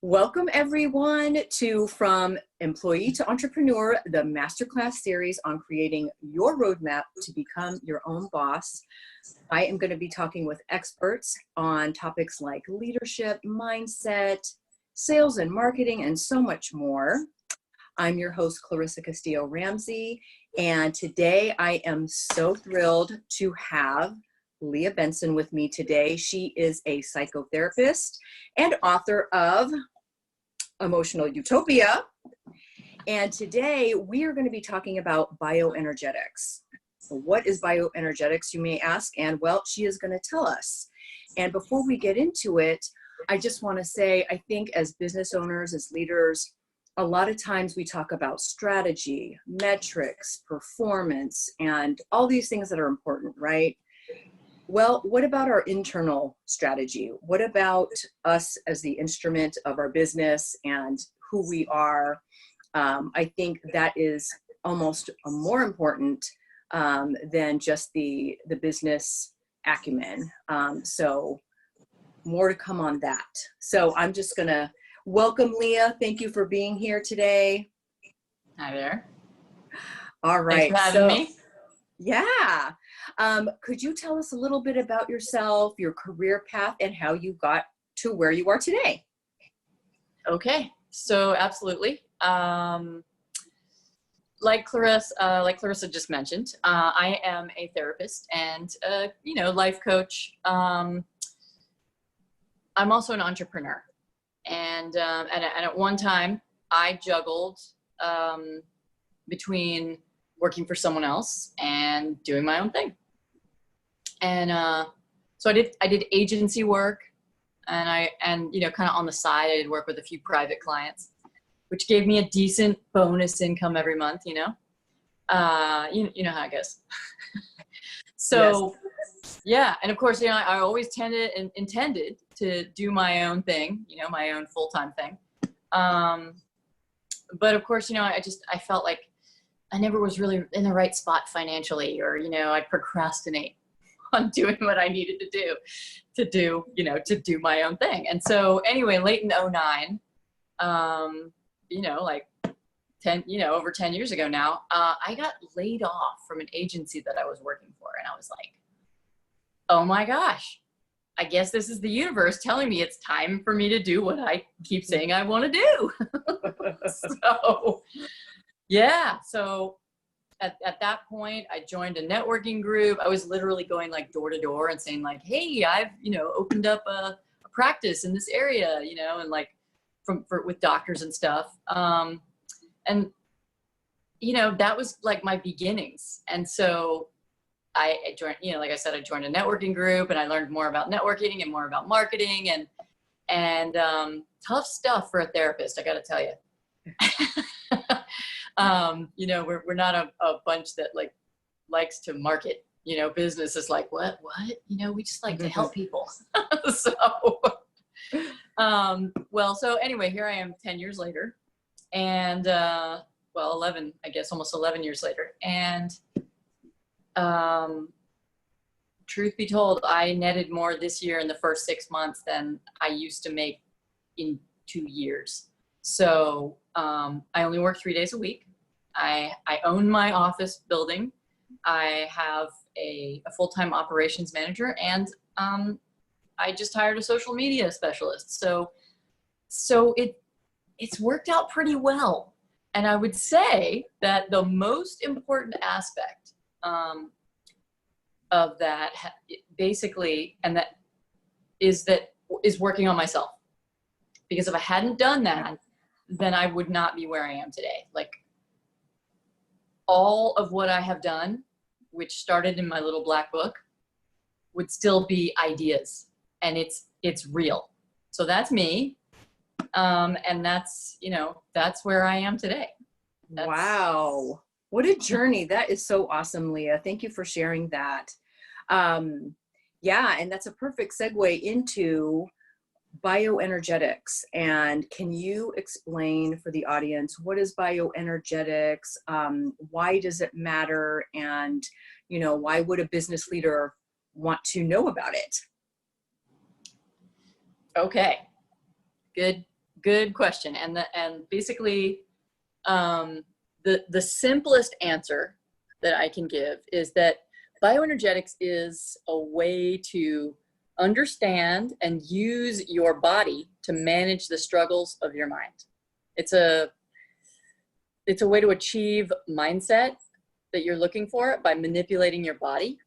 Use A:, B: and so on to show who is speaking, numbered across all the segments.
A: Welcome everyone to From Employee to Entrepreneur, the masterclass series on creating your roadmap to become your own boss. I am going to be talking with experts on topics like leadership, mindset, sales and marketing, and so much more. I'm your host, Clarissa Castillo-Ramsey, and today I am so thrilled to have Leah Benson with me today. She is a psychotherapist and author of Emotional Utopia. And today we are going to be talking about bioenergetics. So what is bioenergetics, you may ask? And well, she is going to tell us. And before we get into it, I just want to say, I think as business owners, as leaders, a lot of times we talk about strategy, metrics, performance, and all these things that are important, right? Well, what about our internal strategy? What about us as the instrument of our business and who we are? I think that is almost more important than just the business acumen. So more to come on that. So I'm just going to welcome Leah. Thank you for being here today.
B: Hi there.
A: All right.
B: Thanks for having me.
A: Yeah. Could you tell us a little bit about yourself, your career path, and how you got to where you are today?
B: Okay. So absolutely. Like Clarissa just mentioned, I am a therapist and, life coach. I'm also an entrepreneur. And at one time I juggled, between working for someone else and doing my own thing. And so I did agency work, and kind of on the side, I did work with a few private clients, which gave me a decent bonus income every month, you know how it goes. So yes. Yeah. And of course, I always intended to do my own thing, my own full-time thing. But of course, I felt like I never was really in the right spot financially, or, I'd procrastinate on doing what I needed to do my own thing. And so anyway, late in 2009, over 10 years ago now, I got laid off from an agency that I was working for. And I was like, oh my gosh, I guess this is the universe telling me it's time for me to do what I keep saying I want to do. So yeah. So at that point, I joined a networking group. I was literally going like door to door and saying like, hey, I've, opened up a practice in this area, and like with doctors and stuff. And that was like my beginnings. And so I joined, like I said, I joined a networking group, and I learned more about networking and more about marketing and tough stuff for a therapist, I got to tell you. We're not a bunch that likes to market, business is like, what, we just like to help people. So anyway, here I am 10 years later, and, 11, I guess almost 11 years later. And, truth be told, I netted more this year in the first 6 months than I used to make in 2 years. So, I only work 3 days a week. I own my office building. I have a full-time operations manager, and I just hired a social media specialist. So it's worked out pretty well. And I would say that the most important aspect of that basically, and that is working on myself. Because if I hadn't done that, then I would not be where I am today. Like, all of what I have done, which started in my little black book, would still be ideas, and it's real. So that's me. And that's where I am today.
A: Wow. What a journey. That is so awesome, Leah. Thank you for sharing that. Yeah. And that's a perfect segue into bioenergetics. And can you explain for the audience, what is bioenergetics? Why does it matter? And, why would a business leader want to know about it?
B: Okay. Good Good question. And basically, the simplest answer that I can give is that bioenergetics is a way to understand and use your body to manage the struggles of your mind. It's a way to achieve mindset that you're looking for by manipulating your body.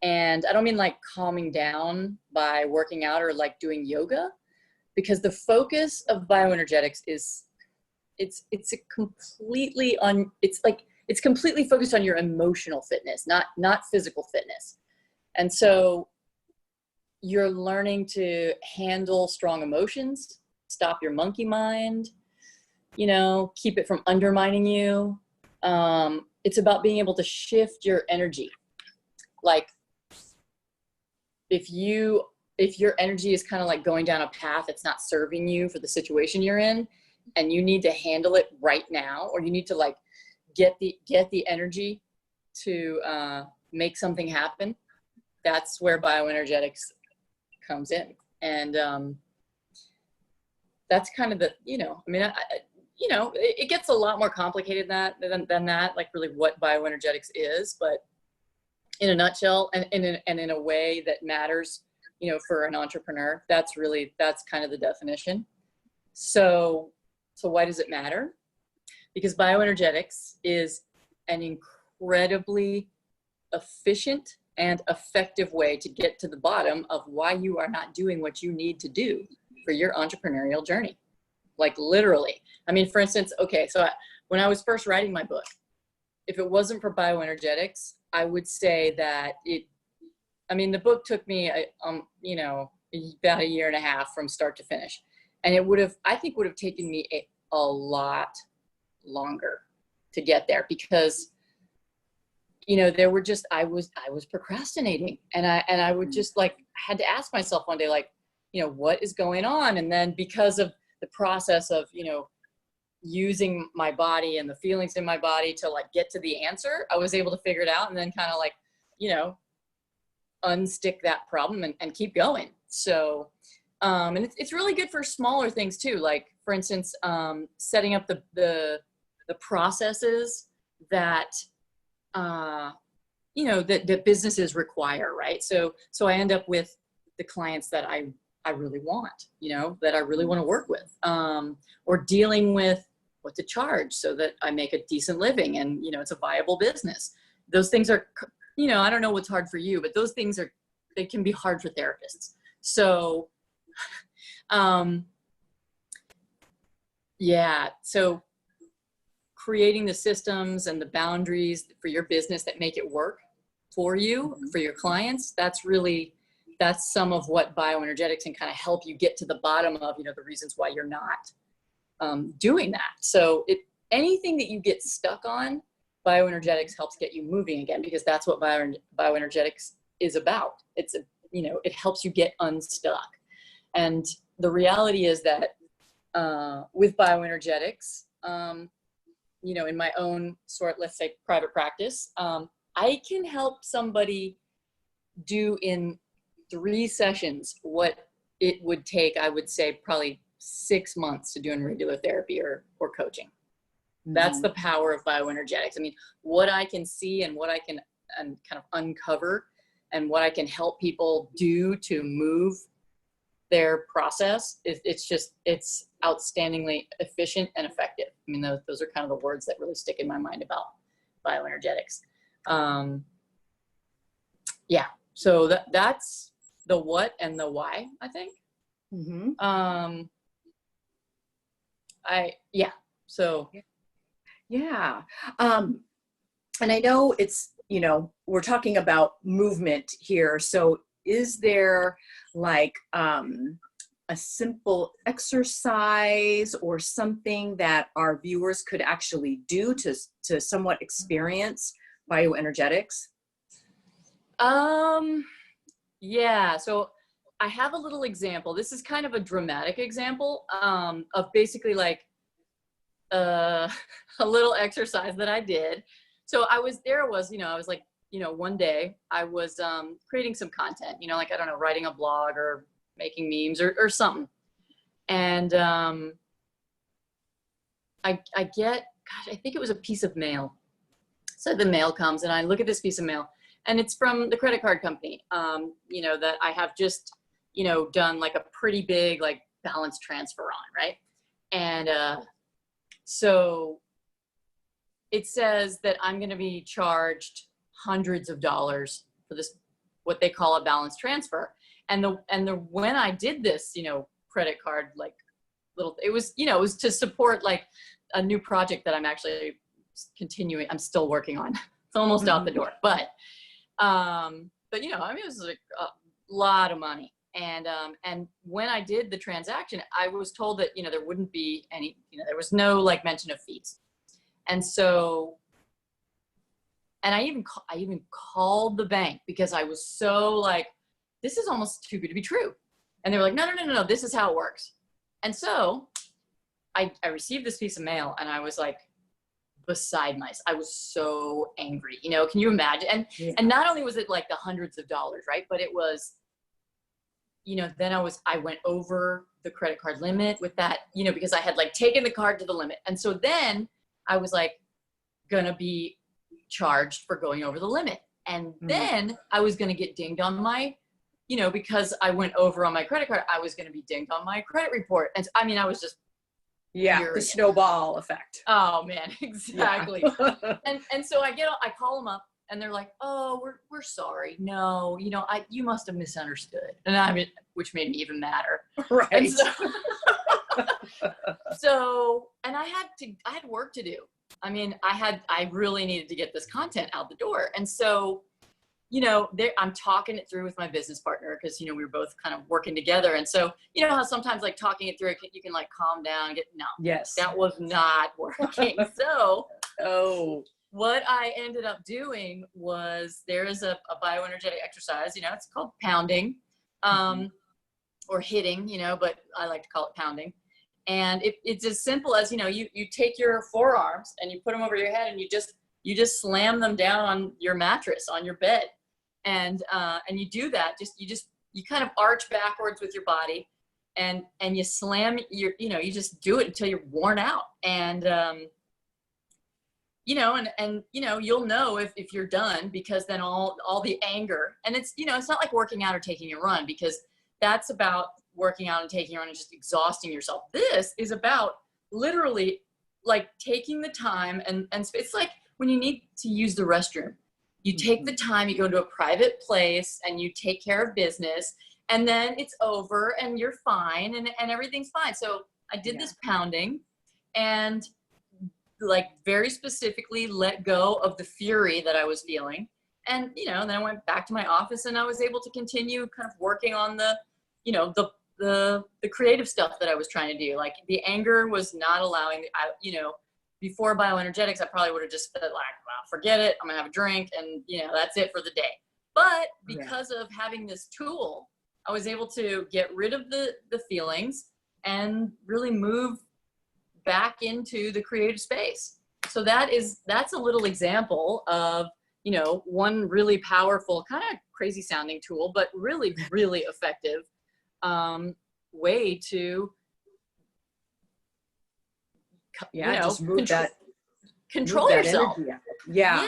B: And I don't mean like calming down by working out or like doing yoga, because the focus of bioenergetics is it's completely focused on your emotional fitness, not physical fitness. And so you're learning to handle strong emotions, stop your monkey mind, keep it from undermining you. It's about being able to shift your energy. Like if your energy is kind of like going down a path that's not serving you for the situation you're in, and you need to handle it right now, or you need to like get the energy to make something happen, that's where bioenergetics comes in. And that's kind of it gets a lot more complicated than that, like really what bioenergetics is, but in a nutshell, and in a way that matters, for an entrepreneur, that's kind of the definition. So why does it matter? Because bioenergetics is an incredibly efficient and effective way to get to the bottom of why you are not doing what you need to do for your entrepreneurial journey. Like literally. I mean, for instance, when I was first writing my book, if it wasn't for bioenergetics, I would say that the book took me, about a year and a half from start to finish. And it would have taken me a lot longer to get there, because, there were just, I was procrastinating, and I would just had to ask myself one day, what is going on? And then because of the process of, using my body and the feelings in my body to get to the answer, I was able to figure it out, and then kind of unstick that problem and keep going. So, and it's really good for smaller things too. Like for instance, setting up the processes that, that businesses require, right? So I end up with the clients that I really want, that I really want to work with, or dealing with what to charge so that I make a decent living and, it's a viable business. Those things are, I don't know what's hard for you, but those things they can be hard for therapists. So, so creating the systems and the boundaries for your business that make it work for you, for your clients, that's some of what bioenergetics can kind of help you get to the bottom of, the reasons why you're not doing that. So anything that you get stuck on, bioenergetics helps get you moving again, because that's what bioenergetics is about. It helps you get unstuck. And the reality is that with bioenergetics, in my own let's say private practice, I can help somebody do in 3 sessions what it would take, I would say, probably 6 months to do in regular therapy or coaching. Mm-hmm. That's the power of bioenergetics. I mean, what I can see and what I can kind of uncover and what I can help people do to move their process, it's outstandingly efficient and effective. I mean, those are kind of the words that really stick in my mind about bioenergetics. So that's the what and the why, I think. Mm-hmm.
A: And I know it's, we're talking about movement here. So is there a simple exercise or something that our viewers could actually do to somewhat experience bioenergetics?
B: So I have a little example. This is kind of a dramatic example of basically a little exercise that I did. So one day I was creating some content, I don't know, writing a blog or making memes or something. And I get, gosh, I think it was a piece of mail. So the mail comes and I look at this piece of mail and it's from the credit card company, you know, that I have just, you know, done like a pretty big like balance transfer on, right? And so it says that I'm going to be charged hundreds of dollars for this, what they call a balance transfer. And when I did this, you know, credit card, like it was, you know, it was to support like a new project that I'm actually continuing. I'm still working on. It's almost out the door, but you know, I mean, it was like a lot of money. And when I did the transaction, I was told that, you know, there wouldn't be any, you know, there was no like mention of fees. And so, and I even called the bank because I was so like, this is almost too good to be true. And they were like, no, this is how it works. And so I received this piece of mail and I was like beside myself. I was so angry, you know, can you imagine? And,
A: yeah.
B: And not only was it like the hundreds of dollars, right? But it was, you know, then I went over the credit card limit with that, you know, because I had like taken the card to the limit. And so then I was like gonna be charged for going over the limit. And then I was gonna get dinged on my, you know, because I went over on my credit card, I was gonna be dinged on my credit report. And I mean, I was just furious.
A: The snowball effect.
B: Oh man, exactly. Yeah. and so I call them up and they're like, oh, we're sorry. No, you know, you must have misunderstood. And I mean, which made me even madder.
A: Right.
B: And so, and I had work to do. I mean, I really needed to get this content out the door. And so, you know, I'm talking it through with my business partner because, you know, we were both kind of working together. And so, you know how sometimes like talking it through, you can like calm down,
A: yes,
B: that was not working. So, what I ended up doing was there is a bioenergetic exercise, you know, it's called pounding, or hitting, you know, but I like to call it pounding. And it's as simple as, you know, you take your forearms and you put them over your head and you just slam them down on your mattress, on your bed. And you do that, you kind of arch backwards with your body and you slam you just do it until you're worn out. And, you know, and, you know, you'll know if you're done because then all the anger, and it's, you know, it's not like working out or taking a run because that's about working out and taking a run and just exhausting yourself. This is about literally like taking the time and it's like when you need to use the restroom, you take the time, you go to a private place and you take care of business and then it's over and you're fine and everything's fine. So I did this pounding and like very specifically let go of the fury that I was feeling. And, you know, then I went back to my office and I was able to continue kind of working on the, you know, the creative stuff that I was trying to do. Like the anger was not allowing, you know, before bioenergetics, I probably would have just said like, well, forget it. I'm gonna have a drink and, you know, that's it for the day. But because of having this tool, I was able to get rid of the feelings and really move back into the creative space. So that's a little example of, you know, one really powerful, kind of crazy sounding tool, but really, really effective way to, you know,
A: just move
B: control yourself.
A: Yeah,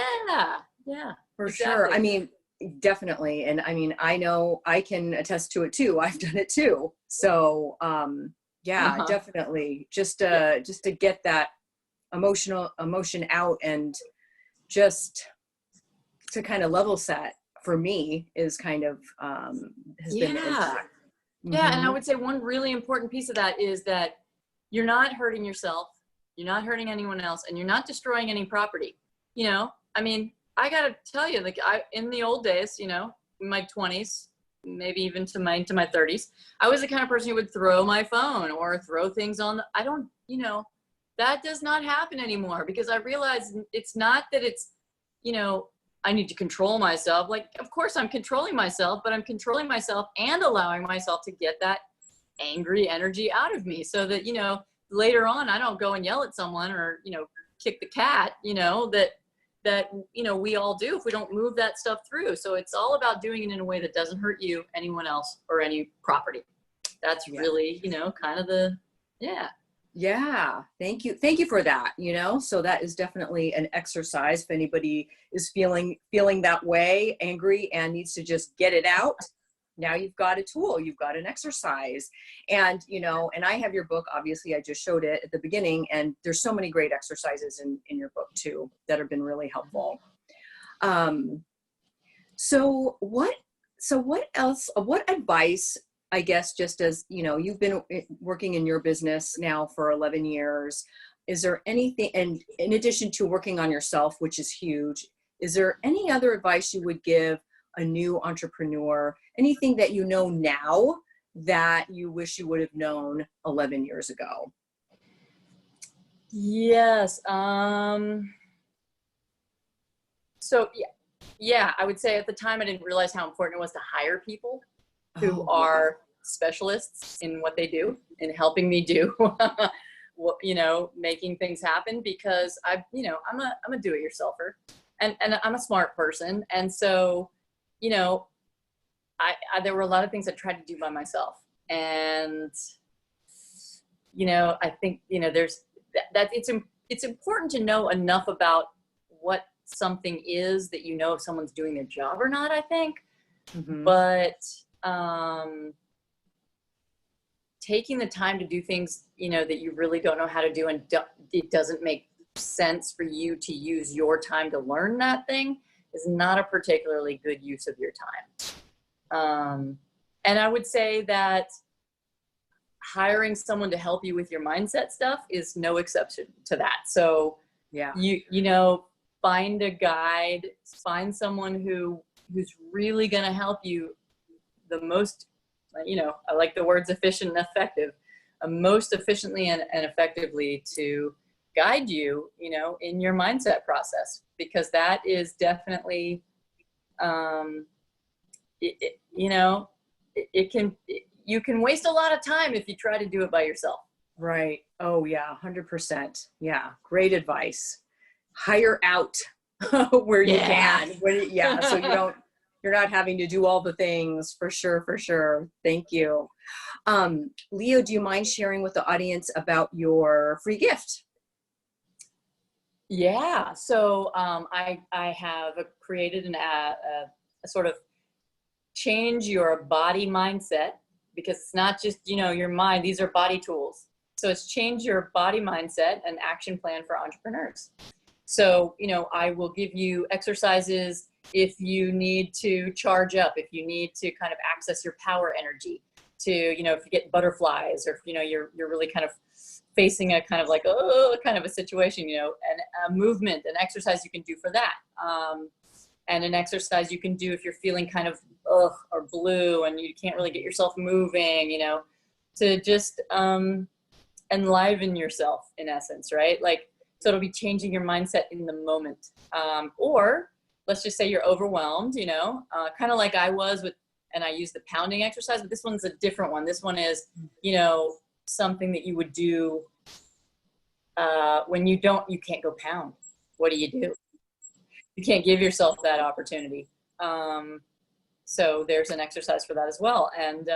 A: for
B: exactly.
A: sure. I mean, definitely. And I mean, I know I can attest to it too. I've done it too. So, definitely just to get that emotion out and just to kind of level set for me is kind of, has been the impact.
B: Yeah. And I would say one really important piece of that is that you're not hurting yourself. You're not hurting anyone else and you're not destroying any property. You know, I mean, I got to tell you, like in the old days, you know, in my 20s, maybe even to my 30s, I was the kind of person who would throw my phone or throw things on I don't, you know, that does not happen anymore because I realized it's not that it's, you know, I need to control myself. Like, of course I'm controlling myself, but I'm controlling myself and allowing myself to get that angry energy out of me so that, you know, later on, I don't go and yell at someone or, you know, kick the cat, you know, that, you know, we all do if we don't move that stuff through. So it's all about doing it in a way that doesn't hurt you, anyone else, or any property. that's really, you know, kind of the, yeah.
A: Yeah, thank you. Thank you for that, you know. So that is definitely an exercise if anybody is feeling that way, angry and needs to just get it out. Now you've got a tool, you've got an exercise. And, you know, and I have your book, obviously I just showed it at the beginning, and there's so many great exercises in your book too that have been really helpful. So what else, what advice, I guess, just as, you know, you've been working in your business now for 11 years, is there anything, and in addition to working on yourself, which is huge, is there any other advice you would give a new entrepreneur, anything that you know now that you wish you would have known 11 years ago?
B: Yes. So yeah, I would say at the time I didn't realize how important it was to hire people who are specialists in what they do and helping me do what, you know, making things happen, because you know, I'm a do-it-yourselfer, and I'm a smart person. And so, you know, I there were a lot of things I tried to do by myself. And, you know, I think, you know, there's that it's important to know enough about what something is that, you know, if someone's doing their job or not, I think.
A: Mm-hmm.
B: But taking the time to do things, you know, that you really don't know how to do, and it doesn't make sense for you to use your time to learn that thing, is not a particularly good use of your time. And I would say that hiring someone to help you with your mindset stuff is no exception to that. So
A: Yeah.
B: you know, find a guide, find someone who's really going to help you the most, you know, I like the words efficient and effective, most efficiently and effectively to guide you, you know, in your mindset process, because that is definitely, you know, you can waste a lot of time if you try to do it by yourself.
A: Right. Oh yeah, 100%. Yeah. Great advice. Hire out where you can. Yeah. So you're not having to do all the things, for sure. For sure. Thank you. Leo, do you mind sharing with the audience about your free gift?
B: Yeah. So I have created a sort of change your body mindset, because it's not just, you know, your mind, these are body tools. So it's change your body mindset, an action plan for entrepreneurs. So, you know, I will give you exercises if you need to charge up, if you need to kind of access your power energy, to, you know, if you get butterflies, or if, you know, you're really kind of facing a kind of like, oh, kind of a situation, you know, and a movement, an exercise you can do for that. And an exercise you can do if you're feeling kind of or blue and you can't really get yourself moving, you know, to just enliven yourself, in essence, right? Like, so it'll be changing your mindset in the moment. Or let's just say you're overwhelmed, you know, kind of like I was with, and I use the pounding exercise, but this one's a different one. This one is, you know, something that you would do when you can't go pound. What do? You can't give yourself that opportunity. So there's an exercise for that as well. And,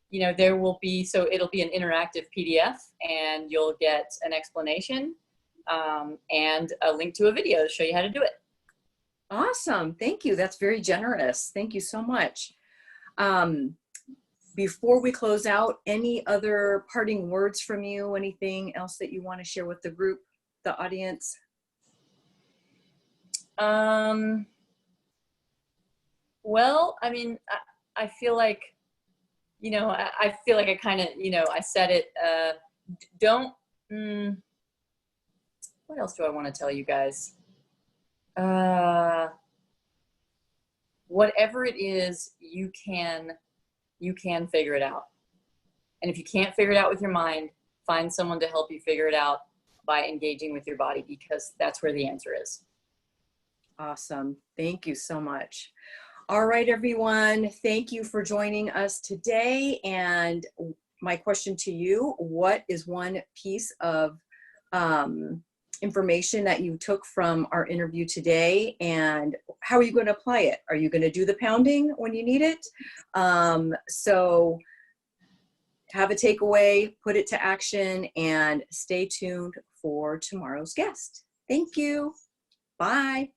B: you know, there will be, so it'll be an interactive PDF, and you'll get an explanation and a link to a video to show you how to do it.
A: Awesome. Thank you. That's very generous. Thank you so much. Before we close out, any other parting words from you? Anything else that you want to share with the group, the audience?
B: Well, I mean, I feel like, you know, I feel like I kind of, you know, I said it, what else do I want to tell you guys? Whatever it is, you can figure it out. And if you can't figure it out with your mind, find someone to help you figure it out by engaging with your body, because that's where the answer is.
A: Awesome. Thank you so much. All right, everyone. Thank you for joining us today. And my question to you, what is one piece of information that you took from our interview today, and how are you going to apply it? Are you going to do the pounding when you need it? So have a takeaway, put it to action, and stay tuned for tomorrow's guest. Thank you. Bye.